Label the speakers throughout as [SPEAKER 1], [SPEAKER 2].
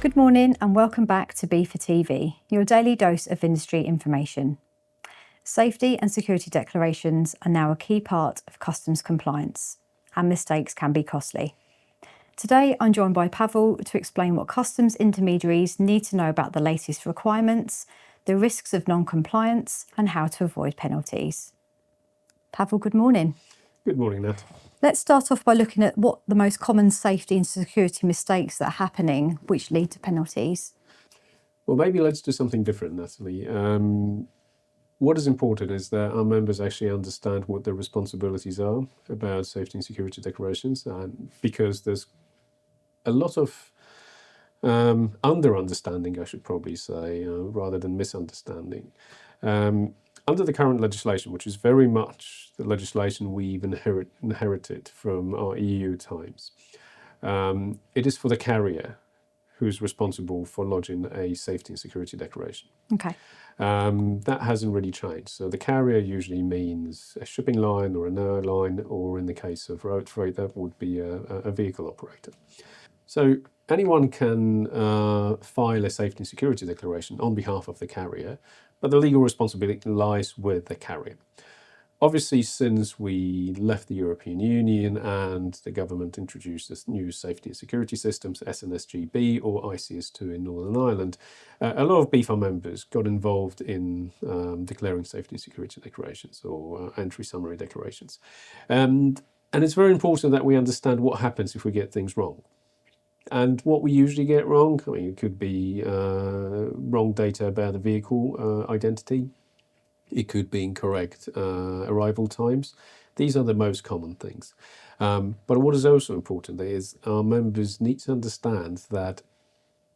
[SPEAKER 1] Good morning and welcome back to B for TV, your daily dose of industry information. Safety and security declarations are now a key part of customs compliance, and mistakes can be costly. Today I'm joined by Pawel to explain what customs intermediaries need to know about the latest requirements, the risks of non-compliance and how to avoid penalties. Pawel, good morning.
[SPEAKER 2] Good morning, Nat.
[SPEAKER 1] Let's start off by looking at what the most common safety and security mistakes that are happening which lead to penalties.
[SPEAKER 2] Well, maybe let's do something different, Natalie. What is important is that our members actually understand what their responsibilities are about safety and security declarations, because there's a lot of under-understanding, I should probably say, rather than misunderstanding. Under the current legislation, which is very much the legislation we've inherited from our EU times, it is for the carrier who's responsible for lodging a safety and security declaration.
[SPEAKER 1] Okay.
[SPEAKER 2] That hasn't really changed. So the carrier usually means a shipping line or an airline, or in the case of road freight, that would be a vehicle operator. So anyone can file a safety and security declaration on behalf of the carrier, but the legal responsibility lies with the carrier. Obviously, since we left the European Union and the government introduced this new safety and security systems, SNSGB or ICS2 in Northern Ireland, a lot of BFA members got involved in declaring safety and security declarations or entry summary declarations. And it's very important that we understand what happens if we get things wrong. And what we usually get wrong, I mean, it could be wrong data about the vehicle identity. It could be incorrect arrival times. These are the most common things. But what is also important is our members need to understand that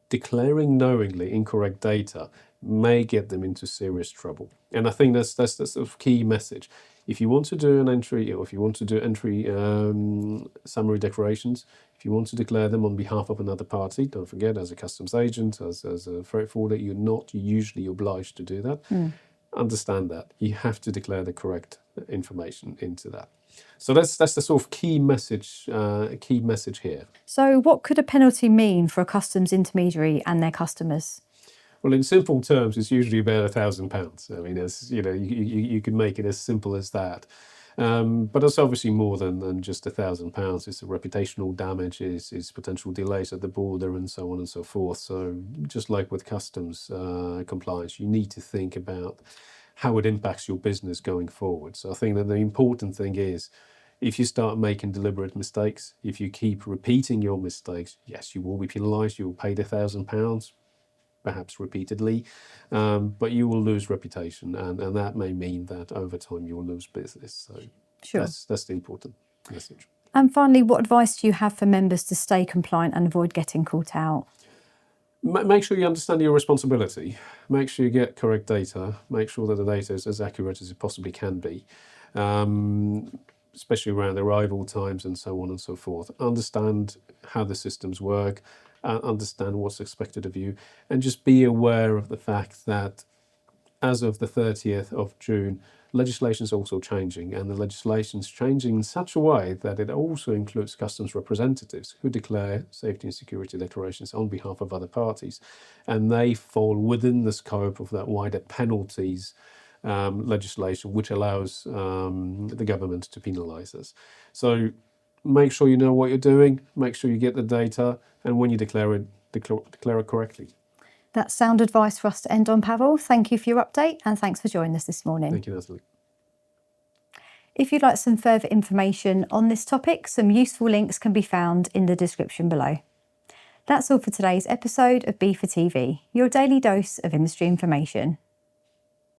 [SPEAKER 2] declaring knowingly incorrect data may get them into serious trouble. And I think that's the key message. If you want to do an entry, or if you want to do entry summary declarations, if you want to declare them on behalf of another party, don't forget, as a customs agent, as a freight forwarder, you're not usually obliged to do that. Understand that. You have to declare the correct information into that. So that's the sort of key message here.
[SPEAKER 1] So what could a penalty mean for a customs intermediary and their customers?
[SPEAKER 2] Well, in simple terms, it's usually about £1,000. I mean, as you know, you can make it as simple as that. But it's obviously more than just £1,000. It's the reputational damage, it's potential delays at the border, and so on and so forth. So just like with customs compliance, you need to think about how it impacts your business going forward. So I think that the important thing is, if you start making deliberate mistakes, if you keep repeating your mistakes, yes, you will be penalised. You will pay the £1,000. Perhaps repeatedly, but you will lose reputation, and that may mean that over time you will lose business. So
[SPEAKER 1] Sure.
[SPEAKER 2] That's the important message.
[SPEAKER 1] And finally, what advice do you have for members to stay compliant and avoid getting caught out?
[SPEAKER 2] Make sure you understand your responsibility. Make sure you get correct data. Make sure that the data is as accurate as it possibly can be, especially around arrival times and so on and so forth. Understand how the systems work. Understand what's expected of you, and just be aware of the fact that as of the 30th of June, legislation is also changing, and the legislation is changing in such a way that it also includes customs representatives who declare safety and security declarations on behalf of other parties, and they fall within the scope of that wider penalties legislation, which allows the government to penalise us. So make sure you know what you're doing, make sure you get the data, and when you declare it correctly.
[SPEAKER 1] That's sound advice for us to end on, Pawel. Thank you for your update, and thanks for joining us this morning.
[SPEAKER 2] Thank you, Natalie.
[SPEAKER 1] If you'd like some further information on this topic, some useful links can be found in the description below. That's all for today's episode of B for TV, your daily dose of industry information.